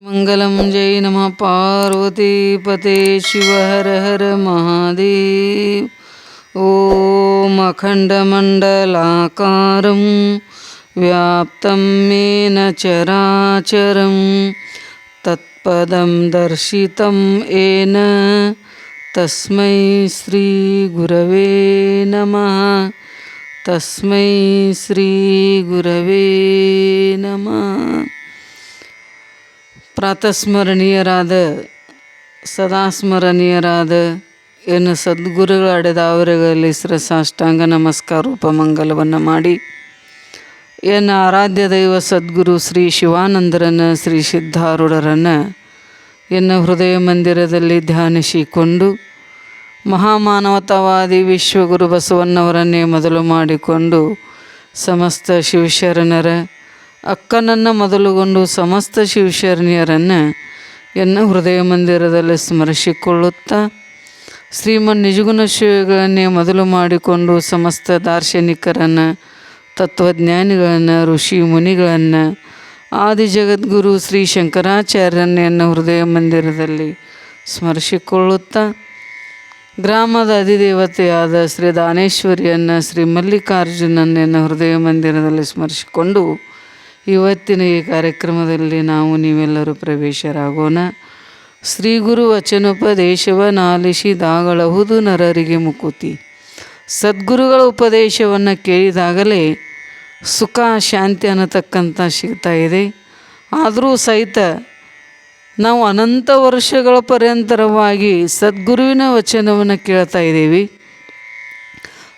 मंगलम जय नमः पार्वतीपते शिव हर हर महादेव। ओम अखंडमंडलाकारं व्याप्तं येन चराचरं तत्पदं दर्शितं येन तस्मै श्री गुरवे नमः। तस्मै श्री गुरवे नमः। ಪ್ರಾತಸ್ಮರಣೀಯರಾದ ಸದಾಸ್ಮರಣೀಯರಾದ ಏನು ಸದ್ಗುರುಗಳ ಅಡೆದಾವರೆಗಳಲ್ಲಿ ಸಾಷ್ಟಾಂಗ ನಮಸ್ಕಾರ ರೂಪಮಂಗಲವನ್ನು ಮಾಡಿ ಏನು ಆರಾಧ್ಯ ದೈವ ಸದ್ಗುರು ಶ್ರೀ ಶಿವಾನಂದರನ್ನು ಶ್ರೀ ಸಿದ್ಧಾರೂಢರನ್ನು ಎನ್ನ ಹೃದಯ ಮಂದಿರದಲ್ಲಿ ಧ್ಯಾನಿಸಿಕೊಂಡು ಮಹಾಮಾನವತಾವಾದಿ ವಿಶ್ವಗುರು ಬಸವಣ್ಣವರನ್ನೇ ಮೊದಲು ಮಾಡಿಕೊಂಡು ಸಮಸ್ತ ಶಿವಶರಣರ ಅಕ್ಕನನ್ನು ಮೊದಲುಗೊಂಡು ಸಮಸ್ತ ಶಿವಶರಣೀಯರನ್ನು ಎನ್ನ ಹೃದಯ ಮಂದಿರದಲ್ಲಿ ಸ್ಮರಿಸಿಕೊಳ್ಳುತ್ತಾ ಶ್ರೀಮನ್ ನಿಜಗುಣ ಶಿವಗಳನ್ನೇ ಮೊದಲು ಮಾಡಿಕೊಂಡು ಸಮಸ್ತ ದಾರ್ಶನಿಕರನ್ನು ತತ್ವಜ್ಞಾನಿಗಳನ್ನು ಋಷಿ ಮುನಿಗಳನ್ನು ಆದಿ ಜಗದ್ಗುರು ಶ್ರೀ ಶಂಕರಾಚಾರ್ಯರನ್ನು ಎನ್ನ ಹೃದಯ ಮಂದಿರದಲ್ಲಿ ಸ್ಮರಿಸಿಕೊಳ್ಳುತ್ತಾ ಗ್ರಾಮದ ಅಧಿದೇವತೆಯಾದ ಶ್ರೀ ದಾನೇಶ್ವರಿಯನ್ನು ಶ್ರೀ ಮಲ್ಲಿಕಾರ್ಜುನನ್ನೆನ್ನ ಹೃದಯ ಮಂದಿರದಲ್ಲಿ ಸ್ಮರಿಸಿಕೊಂಡು ಇವತ್ತಿನ ಈ ಕಾರ್ಯಕ್ರಮದಲ್ಲಿ ನಾವು ನೀವೆಲ್ಲರೂ ಪ್ರವೇಶರಾಗೋಣ. ಶ್ರೀ ಗುರು ವಚನೋಪದೇಶವನ್ನಾಲಿಸಿದಾಗಳಹುದು ನರರಿಗೆ ಮುಕುತಿ. ಸದ್ಗುರುಗಳ ಉಪದೇಶವನ್ನು ಕೇಳಿದಾಗಲೇ ಸುಖ ಶಾಂತಿ ಅನ್ನತಕ್ಕಂಥ ಸಿಗ್ತಾ ಇದೆ. ಆದರೂ ಸಹಿತ ನಾವು ಅನಂತ ವರ್ಷಗಳ ಪರ್ಯಂತರವಾಗಿ ಸದ್ಗುರುವಿನ ವಚನವನ್ನು ಕೇಳ್ತಾ ಇದ್ದೀವಿ.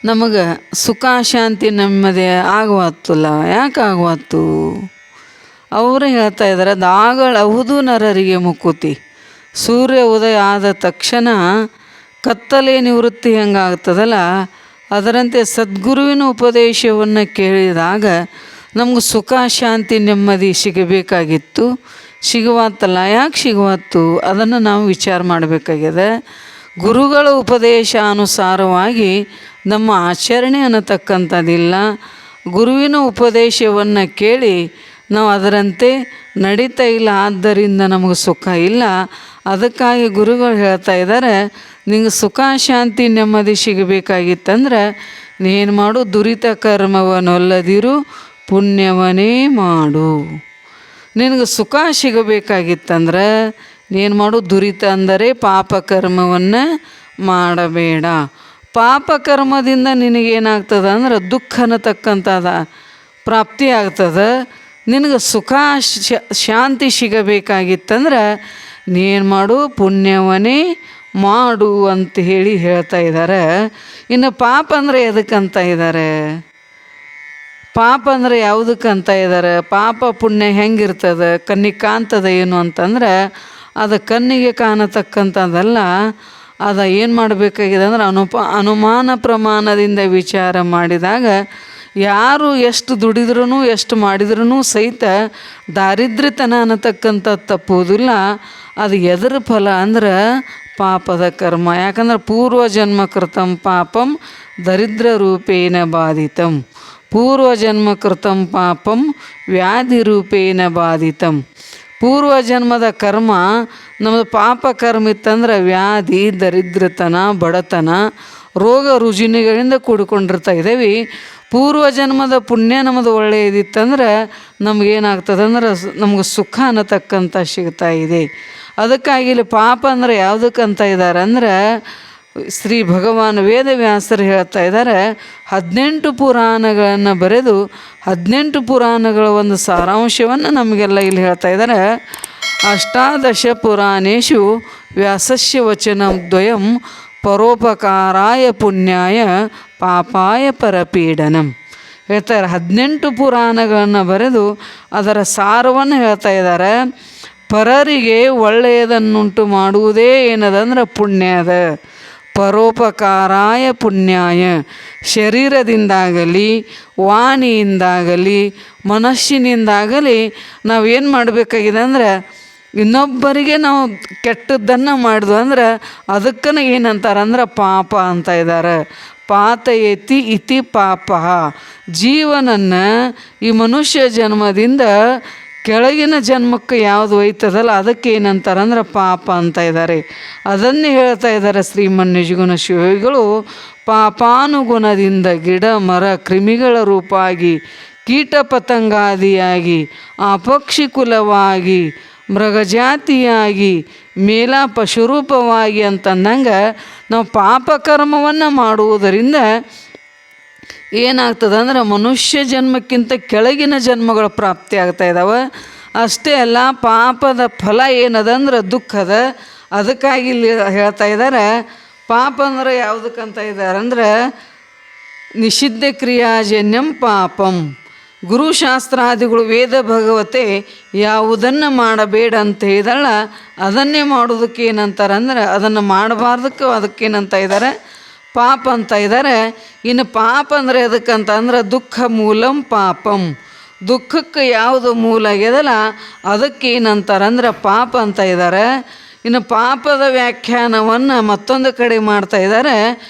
ನಮಗೆ ಸುಖ ಶಾಂತಿ ನೆಮ್ಮದಿ ಆಗವತ್ತಲ್ಲ. ಯಾಕೆ ಆಗವತ್ತು? ಅವರು ಹೇಳ್ತಾ ಇದ್ದಾರೆ, ದಾಗಳಹುದು ನರರಿಗೆ ಮುಕುತಿ. ಸೂರ್ಯ ಉದಯ ಆದ ತಕ್ಷಣ ಕತ್ತಲೆ ನಿವೃತ್ತಿ ಹೆಂಗಾಗ್ತದಲ್ಲ, ಅದರಂತೆ ಸದ್ಗುರುವಿನ ಉಪದೇಶವನ್ನು ಕೇಳಿದಾಗ ನಮ್ಗೆ ಸುಖ ಶಾಂತಿ ನೆಮ್ಮದಿ ಸಿಗಬೇಕಾಗಿತ್ತು. ಸಿಗುವತ್ತಲ್ಲ. ಯಾಕೆ ಸಿಗುವತ್ತು? ಅದನ್ನು ನಾವು ವಿಚಾರ ಮಾಡಬೇಕಾಗಿದೆ. ಗುರುಗಳ ಉಪದೇಶಾನುಸಾರವಾಗಿ ನಮ್ಮ ಆಚರಣೆ ಅನ್ನತಕ್ಕಂಥದ್ದಿಲ್ಲ. ಗುರುವಿನ ಉಪದೇಶವನ್ನು ಕೇಳಿ ನಾವು ಅದರಂತೆ ನಡೀತಾ ಇಲ್ಲ, ಆದ್ದರಿಂದ ನಮಗೆ ಸುಖ ಇಲ್ಲ. ಅದಕ್ಕಾಗಿ ಗುರುಗಳು ಹೇಳ್ತಾ ಇದ್ದಾರೆ, ನಿಂಗೆ ಸುಖ ಶಾಂತಿ ನೆಮ್ಮದಿ ಸಿಗಬೇಕಾಗಿತ್ತಂದ್ರೆ ನೀನು ಮಾಡು, ದುರಿತ ಕರ್ಮವನ್ನೊಲ್ಲದಿರು ಪುಣ್ಯವನ್ನೇ ಮಾಡು. ನಿನಗೆ ಸುಖ ಸಿಗಬೇಕಾಗಿತ್ತಂದ್ರೆ ನೀನು ಮಾಡು, ದುರಿತ ಅಂದರೆ ಪಾಪ ಕರ್ಮವನ್ನು ಮಾಡಬೇಡ. ಪಾಪ ಕರ್ಮದಿಂದ ನಿನಗೇನಾಗ್ತದೆ ಅಂದ್ರೆ ದುಃಖ ಅನ್ನತಕ್ಕಂಥದ ಪ್ರಾಪ್ತಿ ಆಗ್ತದೆ. ನಿನಗೆ ಸುಖ ಶಾಂತಿ ಸಿಗಬೇಕಾಗಿತ್ತಂದ್ರೆ ನೀನು ಮಾಡು, ಪುಣ್ಯವನ್ನೇ ಮಾಡು ಅಂತ ಹೇಳ್ತಾ ಇದ್ದಾರೆ. ಇನ್ನು ಪಾಪ ಅಂದರೆ ಎದಕ್ಕಂತ ಇದ್ದಾರೆ? ಪಾಪ ಅಂದರೆ ಯಾವುದಕ್ಕಂತ ಇದ್ದಾರೆ? ಪಾಪ ಪುಣ್ಯ ಹೆಂಗಿರ್ತದೆ? ಕಣ್ಣಿಗೆ ಕಾಣ್ತದೆ ಏನು ಅಂತಂದ್ರೆ ಅದು ಕಣ್ಣಿಗೆ ಕಾಣತಕ್ಕಂಥದ್ದಲ್ಲ. ಅದು ಏನು ಮಾಡಬೇಕಾಗಿದೆ ಅಂದ್ರೆ ಅನುಮಾನ ಪ್ರಮಾಣದಿಂದ ವಿಚಾರ ಮಾಡಿದಾಗ ಯಾರು ಎಷ್ಟು ದುಡಿದ್ರೂ ಎಷ್ಟು ಮಾಡಿದ್ರೂ ಸಹಿತ ದಾರಿದ್ರ್ಯತನ ಅನ್ನತಕ್ಕಂಥ ತಪ್ಪುವುದಿಲ್ಲ. ಅದು ಎದರ ಫಲ ಅಂದ್ರೆ ಪಾಪದ ಕರ್ಮ. ಯಾಕಂದ್ರೆ ಪೂರ್ವಜನ್ಮ ಕೃತಂ ಪಾಪಂ ದರಿದ್ರ ರೂಪೇಣ ಬಾಧಿತಂ. ಪೂರ್ವಜನ್ಮ ಕೃತಂ ಪಾಪಂ ವ್ಯಾಧಿ ರೂಪೇಣ ಬಾಧಿತಂ. ಪೂರ್ವಜನ್ಮದ ಕರ್ಮ ನಮ್ಮದು ಪಾಪ ಕರ್ಮ ಇತ್ತಂದ್ರೆ ವ್ಯಾಧಿ, ದರಿದ್ರತನ, ಬಡತನ, ರೋಗ ರುಜಿನಗಳಿಂದ ಕೂಡಿಕೊಂಡಿರ್ತಾ ಇದ್ದೇವೆ. ಪೂರ್ವಜನ್ಮದ ಪುಣ್ಯ ನಮ್ಮದು ಒಳ್ಳೆಯದಿತ್ತಂದ್ರೆ ನಮಗೇನಾಗ್ತದೆ ಅಂದ್ರೆ ನಮ್ಗೆ ಸುಖ ಅನ್ನತಕ್ಕಂಥ ಸಿಗ್ತಾ ಇದೆ. ಅದಕ್ಕಾಗಿ ಇಲ್ಲಿ ಪಾಪ ಅಂದರೆ ಯಾವುದಕ್ಕಂತ ಇದ್ದಾರೆ ಅಂದ್ರೆ ಶ್ರೀ ಭಗವಾನ್ ವೇದವ್ಯಾಸರು ಹೇಳ್ತಾ ಇದ್ದಾರೆ, 18 ಪುರಾಣಗಳನ್ನು ಬರೆದು 18 ಪುರಾಣಗಳ ಒಂದು ಸಾರಾಂಶವನ್ನು ನಮಗೆಲ್ಲ ಇಲ್ಲಿ ಹೇಳ್ತಾ ಇದ್ದಾರೆ. ಅಷ್ಟಾದಶ ಪುರಾಣೇಶು ವ್ಯಾಸಸ್ಯ ವಚನದ್ವಯಂ ಪರೋಪಕಾರಾಯ ಪುಣ್ಯಾಯ ಪಾಪಾಯ ಪರಪೀಡನಂ. ಹೇಳ್ತಾರೆ 18 ಪುರಾಣಗಳನ್ನು ಬರೆದು ಅದರ ಸಾರವನ್ನು ಹೇಳ್ತಾ ಇದ್ದಾರೆ. ಪರರಿಗೆ ಒಳ್ಳೆಯದನ್ನುಂಟು ಮಾಡುವುದೇ ಏನದಂದ್ರೆ ಪುಣ್ಯ ಅದ. ಪರೋಪಕಾರಾಯ ಪುಣ್ಯಾಯ. ಶರೀರದಿಂದಾಗಲಿ ವಾಣಿಯಿಂದಾಗಲಿ ಮನಸ್ಸಿನಿಂದಾಗಲಿ ನಾವೇನು ಮಾಡಬೇಕಾಗಿದೆ ಅಂದ್ರೆ ಇನ್ನೊಬ್ಬರಿಗೆ ನಾವು ಕೆಟ್ಟದ್ದನ್ನು ಮಾಡಿದ್ವು ಅಂದ್ರೆ ಅದಕ್ಕನ್ನು ಏನಂತಾರಂದ್ರೆ ಪಾಪ ಅಂತ ಇದ್ದಾರೆ. ಪಾತಯತಿ ಇತಿ ಪಾಪ. ಜೀವನನ್ನು ಈ ಮನುಷ್ಯ ಜನ್ಮದಿಂದ ಕೆಳಗಿನ ಜನ್ಮಕ್ಕೆ ಯಾವುದು ಒಯ್ತದಲ್ಲ ಅದಕ್ಕೆ ಏನಂತಾರಂದ್ರೆ ಪಾಪ ಅಂತ ಇದ್ದಾರೆ. ಅದನ್ನೇ ಹೇಳ್ತಾ ಇದ್ದಾರೆ ಶ್ರೀಮನ್ ನಿಜಗುಣ ಶಿವಯೋಗಿಗಳು. ಪಾಪಾನುಗುಣದಿಂದ ಗಿಡ ಮರ ಕ್ರಿಮಿಗಳ ರೂಪಾಗಿ ಕೀಟ ಪತಂಗಾದಿಯಾಗಿ ಅಪಕ್ಷಿ ಕುಲವಾಗಿ ಮೃಗಜಾತಿಯಾಗಿ ಮೇಲ ಪಶುರೂಪವಾಗಿ ಅಂತಂದಂಗೆ ನಾವು ಪಾಪಕರ್ಮವನ್ನು ಮಾಡುವುದರಿಂದ ಏನಾಗ್ತದೆ ಅಂದ್ರೆ ಮನುಷ್ಯ ಜನ್ಮಕ್ಕಿಂತ ಕೆಳಗಿನ ಜನ್ಮಗಳು ಪ್ರಾಪ್ತಿ ಆಗ್ತಾ ಇದ್ದಾವೆ. ಅಷ್ಟೇ ಅಲ್ಲ, ಪಾಪದ ಫಲ ಏನದಂದ್ರೆ ದುಃಖದ. ಅದಕ್ಕಾಗಿ ಇಲ್ಲಿ ಹೇಳ್ತಾ ಇದ್ದಾರೆ ಪಾಪ ಅಂದ್ರೆ ಯಾವುದಕ್ಕಂತ ಇದ್ದಾರೆ ಅಂದ್ರೆ ನಿಷಿದ್ಧ ಕ್ರಿಯಾಜನ್ಯಂ ಪಾಪಂ. ಗುರುಶಾಸ್ತ್ರಾದಿಗಳು ವೇದ ಭಗವತೆ ಯಾವುದನ್ನು ಮಾಡಬೇಡ ಅಂತ ಹೇಳಿದಳ ಅದನ್ನೇ ಮಾಡೋದಕ್ಕೆ ಏನಂತಾರೆ ಅಂದ್ರೆ ಅದನ್ನು ಮಾಡಬಾರ್ದಕ್ಕೆ ಅದಕ್ಕೇನಂತ ಇದ್ದಾರೆ ಪಾಪ ಅಂತ ಇದ್ದಾರೆ. ಇನ್ನು ಪಾಪ ಅಂದರೆ ಎದಕ್ಕಂತ ಅಂದ್ರೆ ದುಃಖ ಮೂಲಂ ಪಾಪಂ. ದುಃಖಕ್ಕೆ ಯಾವುದು ಮೂಲ ಆಗ್ಯದಲ್ಲ ಅದಕ್ಕೆ ಏನಂತಾರೆ ಅಂದ್ರೆ ಪಾಪ ಅಂತ ಇದ್ದಾರೆ. ಇನ್ನು ಪಾಪದ ವ್ಯಾಖ್ಯಾನವನ್ನು ಮತ್ತೊಂದು ಕಡೆ ಮಾಡ್ತಾ ಇದ್ದಾರೆ,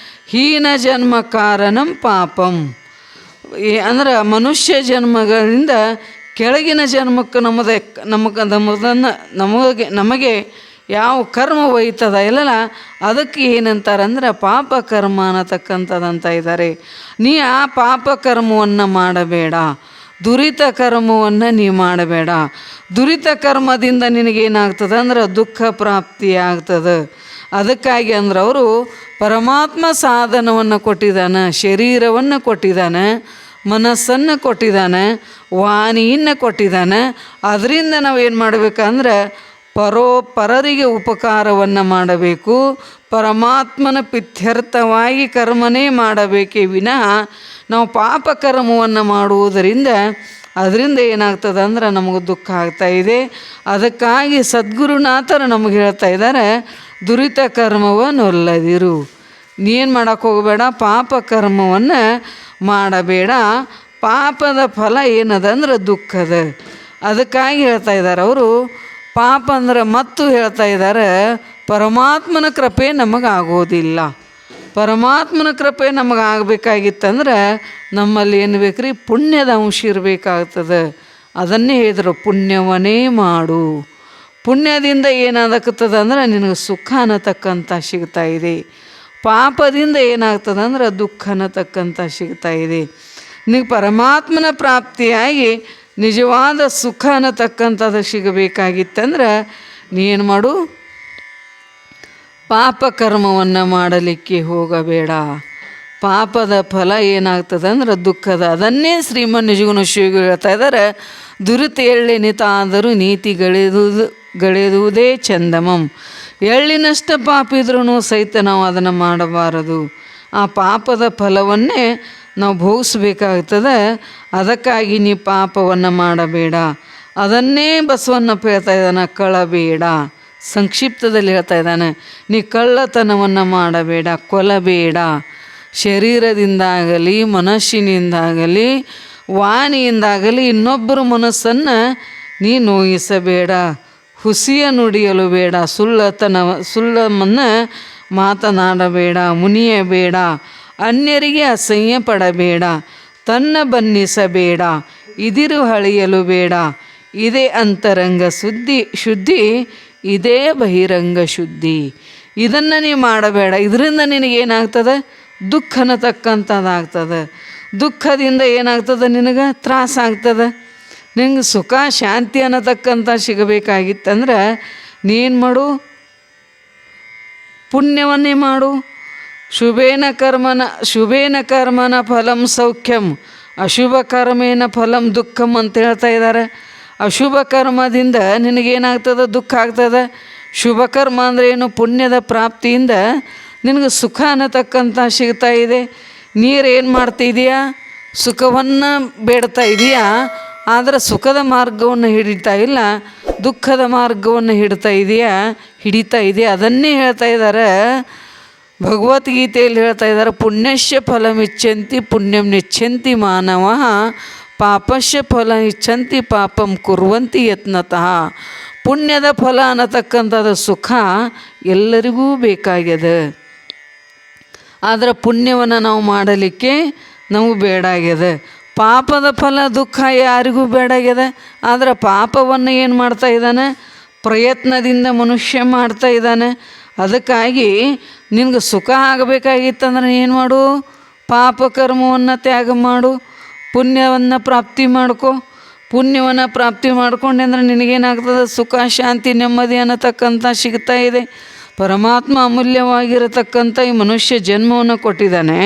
ಹೀನ ಜನ್ಮ ಕಾರಣಂ ಪಾಪಂ. ಅಂದ್ರೆ ಮನುಷ್ಯ ಜನ್ಮಗಳಿಂದ ಕೆಳಗಿನ ಜನ್ಮಕ್ಕೆ ನಮಗೆ ಯಾವ ಕರ್ಮ ಒಯ್ತದ ಇಲ್ಲಲ್ಲ ಅದಕ್ಕೆ ಏನಂತಾರಂದ್ರೆ ಪಾಪ ಕರ್ಮ ಅನ್ನತಕ್ಕಂಥದ್ದಂತ ಇದ್ದಾರೆ. ನೀ ಆ ಪಾಪ ಕರ್ಮವನ್ನು ಮಾಡಬೇಡ, ದುರಿತ ಕರ್ಮವನ್ನು ನೀ ಮಾಡಬೇಡ. ದುರಿತ ಕರ್ಮದಿಂದ ನಿನಗೇನಾಗ್ತದೆ ಅಂದ್ರೆ ದುಃಖ ಪ್ರಾಪ್ತಿ ಆಗ್ತದೆ. ಅದಕ್ಕಾಗಿ ಅಂದ್ರೆ ಅವರು ಪರಮಾತ್ಮ ಸಾಧನವನ್ನು ಕೊಟ್ಟಿದ್ದಾನೆ, ಶರೀರವನ್ನು ಕೊಟ್ಟಿದ್ದಾನೆ, ಮನಸ್ಸನ್ನು ಕೊಟ್ಟಿದ್ದಾನೆ, ವಾಣಿಯನ್ನು ಕೊಟ್ಟಿದ್ದಾನೆ. ಅದರಿಂದ ನಾವು ಏನು ಮಾಡಬೇಕಂದ್ರೆ ಪರರಿಗೆ ಉಪಕಾರವನ್ನು ಮಾಡಬೇಕು. ಪರಮಾತ್ಮನ ಪ್ರೀತ್ಯರ್ಥವಾಗಿ ಕರ್ಮನೇ ಮಾಡಬೇಕೇ ವಿನಃ ನಾವು ಪಾಪ ಕರ್ಮವನ್ನು ಮಾಡುವುದರಿಂದ ಅದರಿಂದ ಏನಾಗ್ತದೆ ಅಂದ್ರೆ ನಮಗೆ ದುಃಖ ಆಗ್ತಾಯಿದೆ. ಅದಕ್ಕಾಗಿ ಸದ್ಗುರುನಾಥರು ನಮಗೆ ಹೇಳ್ತಾ ಇದ್ದಾರೆ, ದುರಿತ ಕರ್ಮವನ್ನೊಲ್ಲದಿರು. ನೀನು ಮಾಡೋಕ್ಕೆ ಹೋಗಬೇಡ, ಪಾಪ ಕರ್ಮವನ್ನು ಮಾಡಬೇಡ. ಪಾಪದ ಫಲ ಏನದಂದ್ರೆ ದುಃಖದ. ಅದಕ್ಕಾಗಿ ಹೇಳ್ತಾ ಇದ್ದಾರೆ ಅವರು ಪಾಪ ಅಂದ್ರೆ ಮತ್ತು ಹೇಳ್ತಾ ಇದ್ದಾರೆ ಪರಮಾತ್ಮನ ಕೃಪೆ ನಮಗಾಗೋದಿಲ್ಲ. ಪರಮಾತ್ಮನ ಕೃಪೆ ನಮಗೆ ಆಗಬೇಕಾಗಿತ್ತಂದ್ರೆ ನಮ್ಮಲ್ಲಿ ಏನು ಬೇಕ್ರಿ ಪುಣ್ಯದ ಅಂಶ ಇರಬೇಕಾಗ್ತದೆ. ಅದನ್ನೇ ಹೇಳಿದ್ರು, ಪುಣ್ಯವನ್ನೇ ಮಾಡು. ಪುಣ್ಯದಿಂದ ಏನಾಗತ್ತದ ಅಂದ್ರೆ ನಿನಗೆ ಸುಖ ಅನ್ನತಕ್ಕಂಥ ಸಿಗ್ತಾ ಇದೆ. ಪಾಪದಿಂದ ಏನಾಗ್ತದೆ ಅಂದ್ರೆ ದುಃಖ ಅನ್ನತಕ್ಕಂಥ ಸಿಗ್ತಾ ಇದೆ. ನಿನಗೆ ಪರಮಾತ್ಮನ ಪ್ರಾಪ್ತಿಯಾಗಿ ನಿಜವಾದ ಸುಖ ಅನ್ನತಕ್ಕಂಥದ್ದು ಸಿಗಬೇಕಾಗಿತ್ತಂದ್ರೆ ನೀನು ಮಾಡು, ಪಾಪ ಕರ್ಮವನ್ನು ಮಾಡಲಿಕ್ಕೆ ಹೋಗಬೇಡ. ಪಾಪದ ಫಲ ಏನಾಗ್ತದೆ ಅಂದ್ರೆ ದುಃಖದ. ಅದನ್ನೇ ಶ್ರೀಮನ್ ನಿಜಗುಣ ಶಿವಯೋಗಿಗಳು ಹೇಳ್ತಾ ಇದ್ದಾರೆ, ದುರಿತ ಎಳ್ಳೆನಿತಾದರೂ ನೀತಿ ಗಳೆದುವುದೇ ಚಂದಮಂ. ಎಳ್ಳಿನಷ್ಟು ಪಾಪ ಇದ್ರೂ ಸಹಿತ ನಾವು ಅದನ್ನು ಮಾಡಬಾರದು. ಆ ಪಾಪದ ಫಲವನ್ನೇ ನಾವು ಭೋಗಿಸ್ಬೇಕಾಗ್ತದೆ. ಅದಕ್ಕಾಗಿ ನೀ ಪಾಪವನ್ನು ಮಾಡಬೇಡ. ಅದನ್ನೇ ಬಸವಣ್ಣಪ್ಪ ಹೇಳ್ತಾ ಇದ್ದಾನೆ, ಕಳಬೇಡ. ಸಂಕ್ಷಿಪ್ತದಲ್ಲಿ ಹೇಳ್ತಾ ಇದ್ದಾನೆ, ನೀ ಕಳ್ಳತನವನ್ನು ಮಾಡಬೇಡ, ಕೊಲ್ಲಬೇಡ. ಶರೀರದಿಂದಾಗಲಿ ಮನಸ್ಸಿನಿಂದಾಗಲಿ ವಾಣಿಯಿಂದಾಗಲಿ ಇನ್ನೊಬ್ಬರ ಮನಸ್ಸನ್ನು ನೀ ನೋಯಿಸಬೇಡ. ಹುಸಿಯ ನುಡಿಯಲು ಬೇಡ, ಸುಳ್ಳನ್ನು ಮಾತನಾಡಬೇಡ, ಮುನಿಯಬೇಡ, ಅನ್ಯರಿಗೆ ಅಸಹ್ಯ ಪಡಬೇಡ, ತನ್ನ ಬನ್ನಿಸಬೇಡ, ಇದಿರು ಹಳೆಯಲು ಬೇಡ. ಇದೇ ಅಂತರಂಗ ಶುದ್ಧಿ, ಇದೇ ಬಹಿರಂಗ ಶುದ್ಧಿ. ಇದನ್ನು ನೀವು ಮಾಡಬೇಡ. ಇದರಿಂದ ನಿನಗೇನಾಗ್ತದೆ ದುಃಖ ಅನ್ನತಕ್ಕಂಥದ್ದಾಗ್ತದೆ. ದುಃಖದಿಂದ ಏನಾಗ್ತದೆ ನಿನಗೆ ತ್ರಾಸ ಆಗ್ತದೆ. ನಿಂಗೆ ಸುಖ ಶಾಂತಿ ಅನ್ನತಕ್ಕಂಥ ಸಿಗಬೇಕಾಗಿತ್ತಂದ್ರೆ ನೀನು ಮಾಡು, ಪುಣ್ಯವನ್ನೇ ಮಾಡು. ಶುಭೇನ ಕರ್ಮನ ಫಲಂ ಸೌಖ್ಯಂ, ಅಶುಭ ಕರ್ಮೇನ ಫಲಂ ದುಃಖಂ ಅಂತ ಹೇಳ್ತಾ ಇದ್ದಾರೆ. ಅಶುಭ ಕರ್ಮದಿಂದ ನಿನಗೇನಾಗ್ತದೆ ದುಃಖ ಆಗ್ತದೆ. ಶುಭ ಕರ್ಮ ಅಂದರೆ ಏನು? ಪುಣ್ಯದ ಪ್ರಾಪ್ತಿಯಿಂದ ನಿನಗೆ ಸುಖ ಅನ್ನತಕ್ಕಂಥ ಸಿಗ್ತಾ ಇದೆ. ನೀರು ಏನು ಮಾಡ್ತಿದೆಯಾ? ಸುಖವನ್ನು ಬೇಡ್ತಾ ಇದೆಯಾ, ಆದರೆ ಸುಖದ ಮಾರ್ಗವನ್ನು ಹಿಡಿತಾ ಇಲ್ಲ, ದುಃಖದ ಮಾರ್ಗವನ್ನು ಹಿಡಿತಾ ಇದೆಯಾ. ಅದನ್ನೇ ಹೇಳ್ತಾ ಇದ್ದಾರೆ ಭಗವದ್ಗೀತೆಯಲ್ಲಿ ಹೇಳ್ತಾ ಇದ್ದಾರೆ, ಪುಣ್ಯಶ್ಯ ಫಲಮಿಚ್ಛಂತಿ ಪುಣ್ಯಂ ನಿಚ್ಛಂತಿ ಮಾನವ, ಪಾಪಶ್ಯ ಫಲ ಇಚ್ಛಂತಿ ಪಾಪಂ ಕುರ್ವಂತಿ ಯತ್ನತಃ. ಪುಣ್ಯದ ಫಲ ಅನ್ನತಕ್ಕಂಥದ್ದು ಸುಖ ಎಲ್ಲರಿಗೂ ಬೇಕಾಗ್ಯದ. ಆದರೆ ಪುಣ್ಯವನ್ನು ನಾವು ಮಾಡಲಿಕ್ಕೆ ನಮಗೆ ಬೇಡಾಗ್ಯದ. ಪಾಪದ ಫಲ ದುಃಖ ಯಾರಿಗೂ ಬೇಡಾಗ್ಯದ. ಆದರೆ ಪಾಪವನ್ನು ಏನು ಮಾಡ್ತಾ ಇದ್ದಾನೆ? ಪ್ರಯತ್ನದಿಂದ ಮನುಷ್ಯ ಮಾಡ್ತಾ ಇದ್ದಾನೆ. ಅದಕ್ಕಾಗಿ ನಿನಗೆ ಸುಖ ಆಗಬೇಕಾಗಿತ್ತಂದ್ರೆ ಏನು ಮಾಡು? ಪಾಪ ಕರ್ಮವನ್ನು ತ್ಯಾಗ ಮಾಡು, ಪುಣ್ಯವನ್ನು ಪ್ರಾಪ್ತಿ ಮಾಡ್ಕೊ. ಪುಣ್ಯವನ್ನು ಪ್ರಾಪ್ತಿ ಮಾಡ್ಕೊಂಡೆ ಅಂದ್ರೆ ನಿನಗೇನಾಗ್ತದೆ? ಸುಖ, ಶಾಂತಿ, ನೆಮ್ಮದಿ ಅನ್ನತಕ್ಕಂಥ ಸಿಗ್ತಾ ಇದೆ. ಪರಮಾತ್ಮ ಅಮೂಲ್ಯವಾಗಿರತಕ್ಕಂಥ ಈ ಮನುಷ್ಯ ಜನ್ಮವನ್ನು ಕೊಟ್ಟಿದ್ದಾನೆ.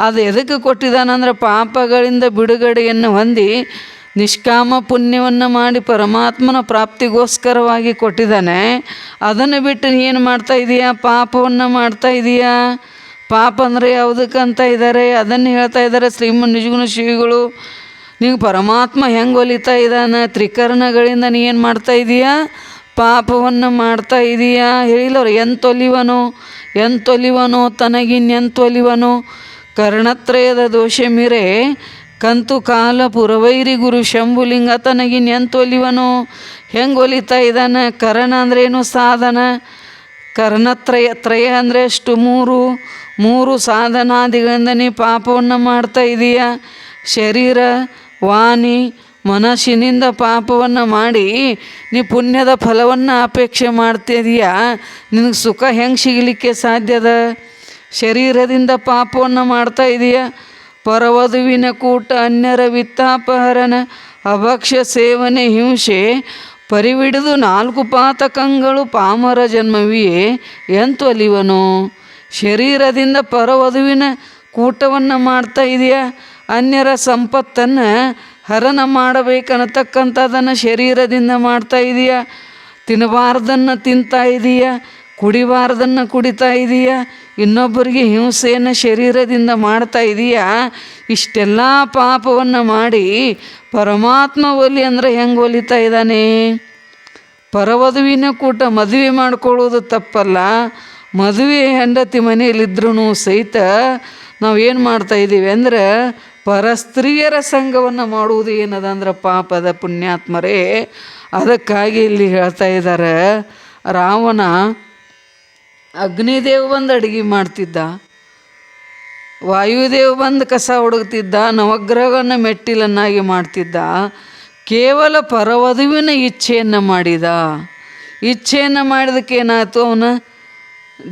ಅದು ಎದಕ್ಕೆ ಕೊಟ್ಟಿದ್ದಾನಂದ್ರೆ ಪಾಪಗಳಿಂದ ಬಿಡುಗಡೆಯನ್ನು ಹೊಂದಿ ನಿಷ್ಕಾಮ ಪುಣ್ಯವನ್ನು ಮಾಡಿ ಪರಮಾತ್ಮನ ಪ್ರಾಪ್ತಿಗೋಸ್ಕರವಾಗಿ ಕೊಟ್ಟಿದ್ದಾನೆ. ಅದನ್ನು ಬಿಟ್ಟು ನೀ ಏನು ಮಾಡ್ತಾ ಇದೀಯಾ? ಪಾಪವನ್ನು ಮಾಡ್ತಾ ಇದೀಯಾ. ಪಾಪ ಅಂದರೆ ಯಾವುದಕ್ಕಂತ ಇದ್ದಾರೆ? ಅದನ್ನು ಹೇಳ್ತಾ ಇದ್ದಾರೆ ಶ್ರೀಮನ್ ನಿಜಗುಣ ಶ್ರೀಗಳು. ನೀವು ಪರಮಾತ್ಮ ಹೆಂಗೆ ಒಲಿತಾ ಇದ್ದಾನೆ? ತ್ರಿಕರಣಗಳಿಂದ ನೀ ಏನು ಮಾಡ್ತಾ ಇದೀಯಾ? ಪಾಪವನ್ನು ಮಾಡ್ತಾ ಇದೀಯಾ. ಹೇಳಿಲ್ಲವ್ರು, ಎಂತೊಲಿವನೋ ತನಗಿನ್ನೆಂತೊಲಿವನೋ ಕರ್ಣತ್ರಯದ ದೋಷ ಮೀರೆ ಕಂತು ಕಾಲ ಪುರವೈರಿ ಗುರು ಶಂಭುಲಿಂಗ ತನಗಿನ್ನೆಂತೊಲಿವನು. ಹೆಂಗೆ ಒಲಿತಾ ಇದ್ದಾನೆ? ಕರ್ಣ ಅಂದ್ರೇನು? ಸಾಧನ. ತ್ರಯ ಅಂದರೆ ಎಷ್ಟು? ಮೂರು ಸಾಧನಾದಿಗಳಿಂದ ನೀ ಪಾಪವನ್ನು ಮಾಡ್ತಾ ಇದೀಯಾ. ಶರೀರ, ವಾಣಿ, ಮನಸ್ಸಿನಿಂದ ಪಾಪವನ್ನು ಮಾಡಿ ನೀ ಪುಣ್ಯದ ಫಲವನ್ನು ಅಪೇಕ್ಷೆ ಮಾಡ್ತಿದೀಯಾ. ನಿನಗೆ ಸುಖ ಹೆಂಗೆ ಸಿಗಲಿಕ್ಕೆ ಸಾಧ್ಯದ? ಶರೀರದಿಂದ ಪಾಪವನ್ನು ಮಾಡ್ತಾ ಇದೀಯಾ. ಪರವಧುವಿನ ಕೂಟ, ಅನ್ಯರ ವಿತ್ತಾಪಹರಣ, ಅಭಕ್ಷ್ಯ ಸೇವನೆ, ಹಿಂಸೆ, ಪರಿವಿಡಿದು 4 ಪಾತಕಗಳು ಪಾಮರ ಜನ್ಮವಿಯೇ ಎಂತೊಲಿವನು. ಶರೀರದಿಂದ ಪರವಧುವಿನ ಕೂಟವನ್ನು ಮಾಡ್ತಾ ಇದೆಯಾ. ಅನ್ಯರ ಸಂಪತ್ತನ್ನು ಹರಣ ಮಾಡಬೇಕನ್ನತಕ್ಕಂಥದ್ದನ್ನು ಶರೀರದಿಂದ ಮಾಡ್ತಾ ಇದೆಯಾ. ತಿನ್ನಬಾರ್ದನ್ನು ತಿಂತಾ ಇದೆಯಾ. ಕುಡಿಬಾರ್ದನ್ನು ಕುಡಿತಾ ಇದೆಯಾ. ಇನ್ನೊಬ್ಬರಿಗೆ ಹಿಂಸೆಯನ್ನು ಶರೀರದಿಂದ ಮಾಡ್ತಾ ಇದೆಯಾ. ಇಷ್ಟೆಲ್ಲ ಪಾಪವನ್ನು ಮಾಡಿ ಪರಮಾತ್ಮ ಒಲಿ ಅಂದರೆ ಹೆಂಗೆ ಒಲಿತಾ ಇದ್ದಾನೆ? ಪರವಧುವಿನ ಕೂಟ, ಮದುವೆ ಮಾಡ್ಕೊಳ್ಳೋದು ತಪ್ಪಲ್ಲ. ಮದುವೆ ಹೆಂಡತಿ ಮನೆಯಲ್ಲಿದ್ರೂ ಸಹಿತ ನಾವು ಏನು ಮಾಡ್ತಾಯಿದ್ದೀವಿ ಅಂದ್ರೆ ಪರಸ್ತ್ರೀಯರ ಸಂಘವನ್ನು ಮಾಡುವುದು ಏನದ ಅಂದ್ರೆ ಪಾಪದ ಪುಣ್ಯಾತ್ಮರೇ. ಅದಕ್ಕಾಗಿ ಇಲ್ಲಿ ಹೇಳ್ತಾ ಇದ್ದಾರೆ, ರಾವಣ ಅಗ್ನಿದೇವ್ ಬಂದು ಅಡುಗೆ ಮಾಡ್ತಿದ್ದ, ವಾಯುದೇವ್ ಬಂದು ಕಸ ಹುಡುಕ್ತಿದ್ದ, ನವಗ್ರಹಗಳನ್ನು ಮೆಟ್ಟಿಲನ್ನಾಗಿ ಮಾಡ್ತಿದ್ದ. ಕೇವಲ ಪರವಧುವಿನ ಇಚ್ಛೆಯನ್ನು ಮಾಡಿದ. ಇಚ್ಛೆಯನ್ನು ಮಾಡಿದಕ್ಕೆ ಏನಾಯಿತು? ಅವನ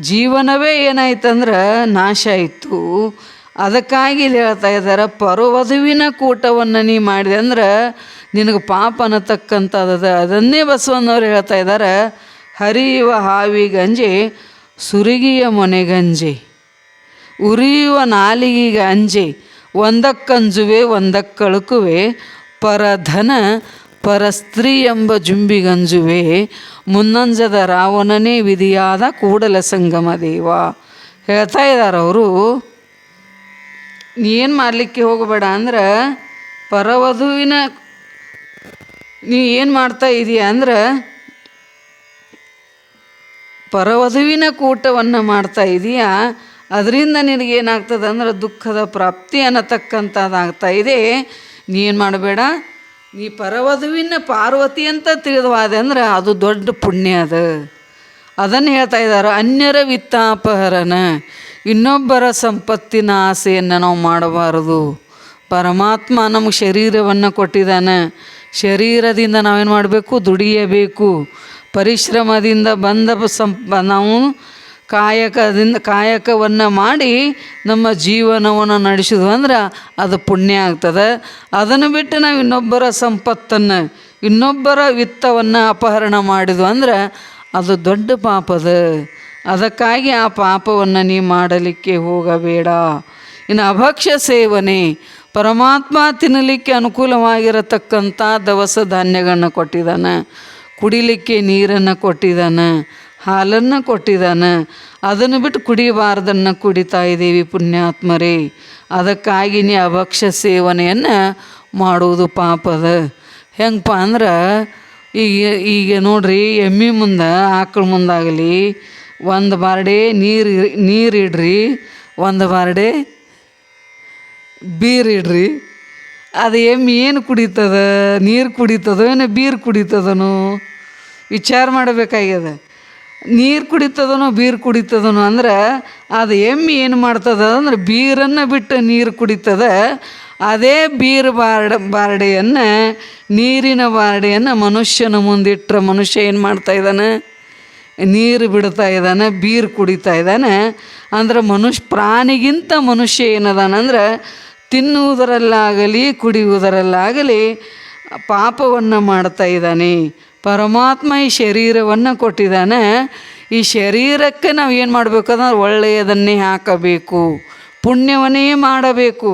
ಜೀವನವೇ ಏನಾಯ್ತಂದ್ರೆ ನಾಶ ಆಯಿತು. ಅದಕ್ಕಾಗಿ ಇಲ್ಲಿ ಹೇಳ್ತಾ ಇದ್ದಾರೆ, ಪರವಧುವಿನ ಕೂಟವನ್ನು ನೀ ಮಾಡಿದೆ ಅಂದ್ರೆ ನಿನಗೆ ಪಾಪ ಅನ್ನತಕ್ಕಂಥದ್ದು. ಅದನ್ನೇ ಬಸವಣ್ಣವ್ರು ಹೇಳ್ತಾ ಇದ್ದಾರೆ, ಹರಿಯುವ ಹಾವಿ ಗಂಜೆ ಸುರುಗಿಯ ಮೊನೆಗಂಜೆ, ಉರಿಯುವ ನಾಲಿಗೆಗೆ ಅಂಜೆ, ಒಂದಕ್ಕಂಜುವೆ ಒಂದಕ್ಕಳುಕುವೆ, ಪರಧನ ಪರಸ್ತ್ರೀ ಎಂಬ ಜುಂಬಿಗಂಜುವೆ, ಮುನ್ನಂಜದ ರಾವಣನೇ ವಿಧಿಯಾದ ಕೂಡಲ ಸಂಗಮ ದೇವ. ಹೇಳ್ತಾ ಇದ್ದಾರೆ ಅವರು, ನೀನು ಮಾಡಲಿಕ್ಕೆ ಹೋಗಬೇಡ ಅಂದ್ರೆ ಪರವಧುವಿನ ನೀ ಏನು ಮಾಡ್ತಾ ಇದೀಯ ಅಂದ್ರೆ ಪರವಧುವಿನ ಕೂಟವನ್ನು ಮಾಡ್ತಾ ಇದೀಯಾ. ಅದರಿಂದ ನಿನಗೇನಾಗ್ತದೆ ಅಂದ್ರೆ ದುಃಖದ ಪ್ರಾಪ್ತಿ ಅನ್ನತಕ್ಕಂಥದ್ದಾಗ್ತಾ ಇದೆ. ನೀ ಏನು ಮಾಡಬೇಡ, ನೀ ಪರವಧುವಿನ ಪಾರ್ವತಿ ಅಂತ ತಿಳಿದವಾದೆ ಅಂದ್ರೆ ಅದು ದೊಡ್ಡ ಪುಣ್ಯ ಅದು. ಅದನ್ನು ಹೇಳ್ತಾ ಇದ್ದಾರೆ, ಅನ್ಯರ ವಿತ್ತಾಪಹರಣ, ಇನ್ನೊಬ್ಬರ ಸಂಪತ್ತಿನ ಆಸೆಯನ್ನು ನಾವು ಮಾಡಬಾರದು. ಪರಮಾತ್ಮ ನಮಗೆ ಶರೀರವನ್ನು ಕೊಟ್ಟಿದ್ದಾನೆ. ಶರೀರದಿಂದ ನಾವೇನು ಮಾಡಬೇಕು? ದುಡಿಯಬೇಕು. ಪರಿಶ್ರಮದಿಂದ ಬಂದ ನಾವು ಕಾಯಕವನ್ನು ಮಾಡಿ ನಮ್ಮ ಜೀವನವನ್ನು ನಡೆಸಿದ್ವು ಅಂದ್ರೆ ಅದು ಪುಣ್ಯ ಆಗ್ತದೆ. ಅದನ್ನು ಬಿಟ್ಟು ನಾವು ಇನ್ನೊಬ್ಬರ ಸಂಪತ್ತನ್ನು, ಇನ್ನೊಬ್ಬರ ವಿತ್ತವನ್ನು ಅಪಹರಣ ಮಾಡಿದ್ವು ಅಂದ್ರೆ ಅದು ದೊಡ್ಡ ಪಾಪದ. ಅದಕ್ಕಾಗಿ ಆ ಪಾಪವನ್ನು ನೀ ಮಾಡಲಿಕ್ಕೆ ಹೋಗಬೇಡ. ಇನ್ನು ಅಭಕ್ಷ್ಯ ಸೇವನೆ, ಪರಮಾತ್ಮ ತಿನ್ನಲಿಕ್ಕೆ ಅನುಕೂಲವಾಗಿರತಕ್ಕಂಥ ದವಸ ಧಾನ್ಯಗಳನ್ನು ಕೊಟ್ಟಿದ್ದಾನೆ, ಕುಡಿಲಿಕ್ಕೆ ನೀರನ್ನು ಕೊಟ್ಟಿದ್ದಾನೆ, ಹಾಲನ್ನು ಕೊಟ್ಟಿದ್ದಾನೆ. ಅದನ್ನು ಬಿಟ್ಟು ಕುಡಿಬಾರ್ದನ್ನು ಕುಡಿತಾ ಇದ್ದೀವಿ ಪುಣ್ಯಾತ್ಮರೇ. ಅದಕ್ಕಾಗಿ ನೀ ಅಭಕ್ಷ್ಯ ಸೇವನೆಯನ್ನು ಮಾಡುವುದು ಪಾಪದ. ಹೆಂಗಪ್ಪ ಅಂದ್ರೆ ಈಗ ನೋಡ್ರಿ, ಎಮ್ಮೆ ಮುಂದೆ ಆಕಳ ಮುಂದಾಗಲಿ ಒಂದು ಬಾರ್ಡೆ ನೀರಿಡ್ರಿ, ಒಂದು ಬಾರ್ಡೆ ಬೀರಿಡ್ರಿ. ಅದು ಎಮ್ಮೆ ಏನು ಕುಡಿತದ? ನೀರು ಕುಡಿತದೋ ಏನೋ ಬೀರು ಕುಡಿತದನೋ ವಿಚಾರ ಮಾಡಬೇಕಾಗ್ಯದ. ನೀರು ಕುಡಿತದನೋ ಬೀರು ಕುಡಿತದನೋ ಅಂದ್ರೆ ಅದು ಎಮ್ಮೆ ಏನು ಮಾಡ್ತದ ಅಂದ್ರೆ ಬೀರನ್ನು ಬಿಟ್ಟು ನೀರು ಕುಡಿತದ. ಅದೇ ಬಾರ್ಡೆಯನ್ನು ನೀರಿನ ಬಾರ್ಡೆಯನ್ನು ಮನುಷ್ಯನ ಮುಂದಿಟ್ಟರೆ ಮನುಷ್ಯ ಏನು ಮಾಡ್ತಾ ಇದ್ದಾನೆ? ನೀರು ಬಿಡ್ತಾ ಇದ್ದಾನೆ, ಬೀರು ಕುಡಿತಾ ಇದ್ದಾನೆ. ಅಂದ್ರೆ ಪ್ರಾಣಿಗಿಂತ ಮನುಷ್ಯ ಏನದಾನಂದ್ರೆ ತಿನ್ನುವುದರಲ್ಲಾಗಲಿ ಕುಡಿಯುವುದರಲ್ಲಾಗಲಿ ಪಾಪವನ್ನು ಮಾಡ್ತಾ ಇದ್ದಾನೆ. ಪರಮಾತ್ಮ ಈ ಶರೀರವನ್ನು ಕೊಟ್ಟಿದ್ದಾನೆ. ಈ ಶರೀರಕ್ಕೆ ನಾವು ಏನು ಮಾಡಬೇಕಂದ್ರೆ ಒಳ್ಳೆಯದನ್ನೇ ಹಾಕಬೇಕು, ಪುಣ್ಯವನ್ನೇ ಮಾಡಬೇಕು.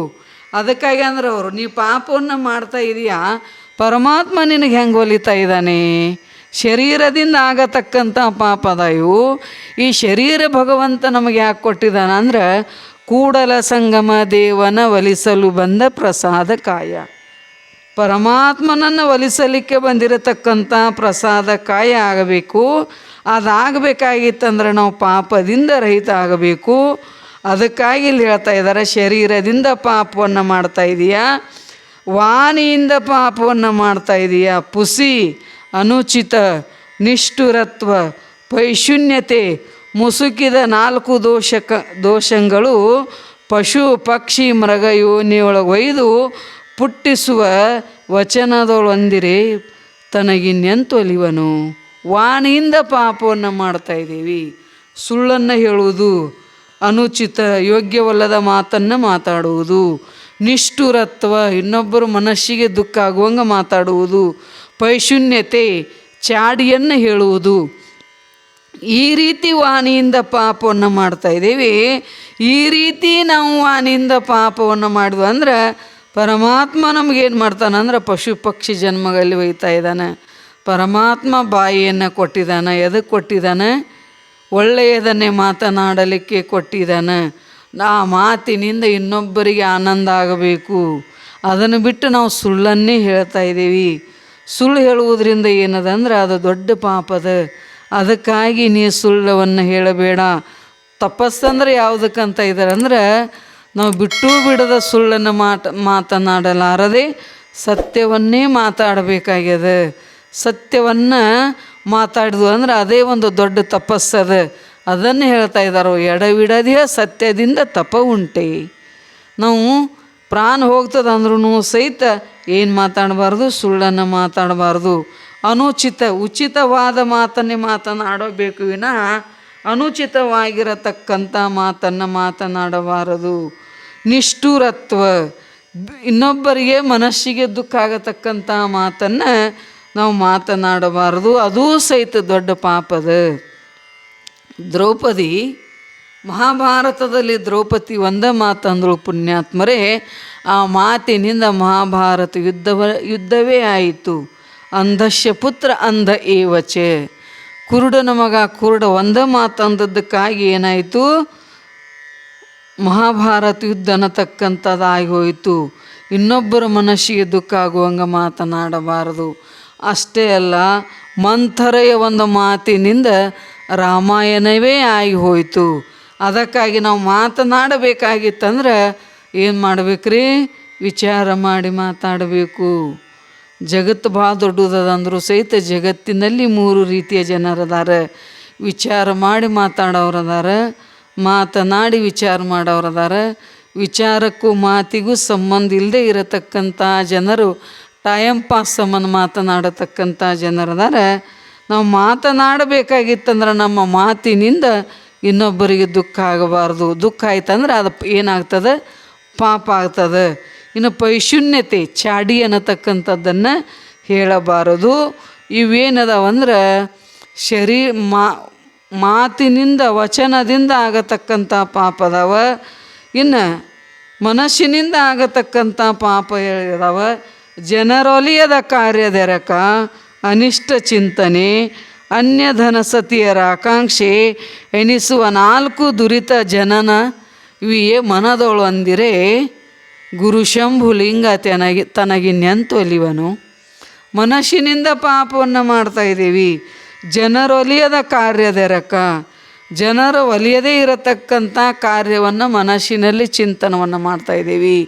ಅದಕ್ಕಾಗಿ ಅಂದ್ರೆ ಅವರು ನೀ ಪಾಪವನ್ನು ಮಾಡ್ತಾ ಇದೆಯಾ, ಪರಮಾತ್ಮ ನಿನಗೆ ಹೆಂಗೆ ಒಲಿತಾ ಇದ್ದಾನೆ? ಶರೀರದಿಂದ ಆಗತಕ್ಕಂಥ ಪಾಪದ ಇವು. ಈ ಶರೀರ ಭಗವಂತ ನಮಗೆ ಯಾಕೆ ಕೊಟ್ಟಿದ್ದಾನೆ ಅಂದ್ರೆ ಕೂಡಲ ಸಂಗಮ ದೇವನ ಒಲಿಸಲು ಬಂದ ಪ್ರಸಾದ ಕಾಯ. ಪರಮಾತ್ಮನನ್ನು ಒಲಿಸಲಿಕ್ಕೆ ಬಂದಿರತಕ್ಕಂಥ ಪ್ರಸಾದ ಕಾಯ ಆಗಬೇಕು. ಅದಾಗಬೇಕಾಗಿತ್ತಂದ್ರೆ ನಾವು ಪಾಪದಿಂದ ರಹಿತ ಆಗಬೇಕು. ಅದಕ್ಕಾಗಿ ಇಲ್ಲಿ ಹೇಳ್ತಾ ಇದ್ದಾರೆ, ಶರೀರದಿಂದ ಪಾಪವನ್ನು ಮಾಡ್ತಾ ಇದೆಯಾ, ವಾಣಿಯಿಂದ ಪಾಪವನ್ನು ಮಾಡ್ತಾ ಇದೆಯಾ, ಪುಸಿ, ಅನುಚಿತ, ನಿಷ್ಠುರತ್ವ, ಪೈಶೂನ್ಯತೆ, ಮುಸುಕಿದ 4 ದೋಷಗಳು ಪಶು ಪಕ್ಷಿ ಮೃಗ ಯೋನಿಯೊಳಗೆ ಒಯ್ದು ಪುಟ್ಟಿಸುವ ವಚನದೊಳೊಂದಿರೆ ತನಗಿನ್ನೆಂತೊಲಿವನು. ವಾಣಿಯಿಂದ ಪಾಪವನ್ನು ಮಾಡ್ತಾ ಇದ್ದೀವಿ. ಸುಳ್ಳನ್ನು ಹೇಳುವುದು, ಅನುಚಿತ ಯೋಗ್ಯವಲ್ಲದ ಮಾತನ್ನು ಮಾತಾಡುವುದು, ನಿಷ್ಠುರತ್ವ ಇನ್ನೊಬ್ಬರು ಮನಸ್ಸಿಗೆ ದುಃಖ ಆಗುವಂಗೆ ಮಾತಾಡುವುದು, ಪೈಶೂನ್ಯತೆ ಚಾಡಿಯನ್ನು ಹೇಳುವುದು. ಈ ರೀತಿ ವಾಣಿಯಿಂದ ಪಾಪವನ್ನು ಮಾಡ್ತಾ ಇದ್ದೀವಿ. ಈ ರೀತಿ ನಾವು ವಾಣಿಯಿಂದ ಪಾಪವನ್ನು ಮಾಡಿದ್ವು ಅಂದ್ರೆ ಪರಮಾತ್ಮ ನಮಗೇನು ಮಾಡ್ತಾನಂದ್ರೆ ಪಶು ಪಕ್ಷಿ ಜನ್ಮಗಳಲ್ಲಿ ಒಯ್ತಾ ಇದ್ದಾನೆ. ಪರಮಾತ್ಮ ಬಾಯಿಯನ್ನು ಕೊಟ್ಟಿದ್ದಾನೆ. ಎದಕ್ಕೆ ಕೊಟ್ಟಿದ್ದಾನೆ? ಒಳ್ಳೆಯದನ್ನೇ ಮಾತನಾಡಲಿಕ್ಕೆ ಕೊಟ್ಟಿದ್ದಾನೆ. ಆ ಮಾತಿನಿಂದ ಇನ್ನೊಬ್ಬರಿಗೆ ಆನಂದ ಆಗಬೇಕು. ಅದನ್ನು ಬಿಟ್ಟು ನಾವು ಸುಳ್ಳನ್ನೇ ಹೇಳ್ತಾ ಇದ್ದೀವಿ. ಸುಳ್ಳು ಹೇಳುವುದರಿಂದ ಏನದಂದ್ರೆ ಅದು ದೊಡ್ಡ ಪಾಪದ. ಅದಕ್ಕಾಗಿ ನೀ ಸುಳ್ಳವನ್ನು ಹೇಳಬೇಡ. ತಪಸ್ಸಂದ್ರೆ ಯಾವುದಕ್ಕಂತ ಇದ್ದಾರೆ ಅಂದ್ರೆ ನಾವು ಬಿಟ್ಟು ಬಿಡದ ಸುಳ್ಳನ್ನು ಮಾತನಾಡಲಾರದೆ ಸತ್ಯವನ್ನೇ ಮಾತಾಡಬೇಕಾಗ್ಯದ. ಸತ್ಯವನ್ನು ಮಾತಾಡಿದ್ವು ಅಂದ್ರೆ ಅದೇ ಒಂದು ದೊಡ್ಡ ತಪಸ್ಸದ. ಅದನ್ನು ಹೇಳ್ತಾ ಇದ್ದಾರೋ, ಎಡವಿಡದೆ ಸತ್ಯದಿಂದ ತಪ ಉಂಟೆ. ನಾವು ಪ್ರಾಣ ಹೋಗ್ತದೆ ಅಂದ್ರೂ ಸಹಿತ ಏನು ಮಾತಾಡಬಾರ್ದು? ಸುಳ್ಳನ್ನು ಮಾತಾಡಬಾರ್ದು. ಅನುಚಿತ, ಉಚಿತವಾದ ಮಾತನ್ನೇ ಮಾತನಾಡಬೇಕು ವಿನಃ ಅನುಚಿತವಾಗಿರತಕ್ಕಂಥ ಮಾತನ್ನು ಮಾತನಾಡಬಾರದು. ನಿಷ್ಠುರತ್ವ, ಇನ್ನೊಬ್ಬರಿಗೆ ಮನಸ್ಸಿಗೆ ದುಃಖ ಆಗತಕ್ಕಂಥ ಮಾತನ್ನು ನಾವು ಮಾತನಾಡಬಾರದು. ಅದೂ ಸಹಿತ ದೊಡ್ಡ ಪಾಪದ. ದ್ರೌಪದಿ, ಮಹಾಭಾರತದಲ್ಲಿ ದ್ರೌಪದಿ ಒಂದೇ ಮಾತಂದಳು ಪುಣ್ಯಾತ್ಮರೇ. ಆ ಮಾತಿನಿಂದ ಮಹಾಭಾರತ ಯುದ್ಧವೇ ಆಯಿತು. ಅಂಧಶ್ಯ ಪುತ್ರ ಅಂಧ ಏವಚೆ. ಕುರುಡನ ಮಗ ಕುರುಡ ಒಂದೇ ಮಾತಂದದ್ದಕ್ಕಾಗಿ ಏನಾಯಿತು? ಮಹಾಭಾರತ ಯುದ್ಧ ಅನ್ನತಕ್ಕಂಥದ್ದಾಗಿ ಹೋಯಿತು. ಇನ್ನೊಬ್ಬರ ಮನಸ್ಸಿಗೆ ದುಃಖ ಆಗುವಂಗೆ ಮಾತನಾಡಬಾರದು. ಅಷ್ಟೇ ಅಲ್ಲ, ಮಂಥರೆಯ ಒಂದು ಮಾತಿನಿಂದ ರಾಮಾಯಣವೇ ಆಗಿ ಹೋಯಿತು. ಅದಕ್ಕಾಗಿ ನಾವು ಮಾತನಾಡಬೇಕಾಗಿತ್ತಂದ್ರೆ ಏನು ಮಾಡ್ಬೇಕ್ರಿ? ವಿಚಾರ ಮಾಡಿ ಮಾತಾಡಬೇಕು. ಜಗತ್ತು ಭಾಳ ದೊಡ್ಡದಂದ್ರೂ ಸಹಿತ ಜಗತ್ತಿನಲ್ಲಿ 3 ರೀತಿಯ ಜನರದಾರ. ವಿಚಾರ ಮಾಡಿ ಮಾತಾಡೋರದಾರ, ಮಾತನಾಡಿ ವಿಚಾರ ಮಾಡೋರದಾರ, ವಿಚಾರಕ್ಕೂ ಮಾತಿಗೂ ಸಂಬಂಧ ಇಲ್ಲದೆ ಇರತಕ್ಕಂಥ ಜನರು, ಟೈಮ್ ಪಾಸ್ ಸಂಬಂಧ ಮಾತನಾಡತಕ್ಕಂಥ ಜನರದಾರ. ನಾವು ಮಾತನಾಡಬೇಕಾಗಿತ್ತಂದ್ರೆ ನಮ್ಮ ಮಾತಿನಿಂದ ಇನ್ನೊಬ್ಬರಿಗೆ ದುಃಖ ಆಗಬಾರ್ದು. ದುಃಖ ಆಯ್ತಂದ್ರೆ ಅದು ಏನಾಗ್ತದೆ? ಪಾಪ ಆಗ್ತದೆ. ಇನ್ನು ಪೈಶೂನ್ಯತೆ, ಚಾಡಿ ಅನ್ನತಕ್ಕಂಥದ್ದನ್ನು ಹೇಳಬಾರದು. ಇವೇನದಾವಂದ್ರೆ ಮಾತಿನಿಂದ ವಚನದಿಂದ ಆಗತಕ್ಕಂಥ ಪಾಪ ಅದಾವ. ಇನ್ನು ಮನಸ್ಸಿನಿಂದ ಆಗತಕ್ಕಂಥ ಪಾಪ ಇದಾವ. ಜನರೊಲಿಯದ ಕಾರ್ಯದೆರಕ, ಅನಿಷ್ಟ ಚಿಂತನೆ, ಅನ್ಯಧನ ಸತಿಯರ ಆಕಾಂಕ್ಷೆ ಎನಿಸುವ 4 ದುರಿತ ಜನನ ಇವಿಯೇ ಮನದೊಳು ಅಂದಿರೆ ಗುರು ಶಂಭುಲಿಂಗ ತನಗಿನ್ನೆಂತೊಲಿವನು. ಮನಸ್ಸಿನಿಂದ ಪಾಪವನ್ನು ಮಾಡ್ತಾ ಇದ್ದೀವಿ. ಜನರೊಲಿಯದ ಕಾರ್ಯದೆರಕ, ಜನರು ಒಲಿಯದೇ ಇರತಕ್ಕಂಥ ಕಾರ್ಯವನ್ನು ಮನಸ್ಸಿನಲ್ಲಿ ಚಿಂತನವನ್ನು ಮಾಡ್ತಾಯಿದ್ದೀವಿ.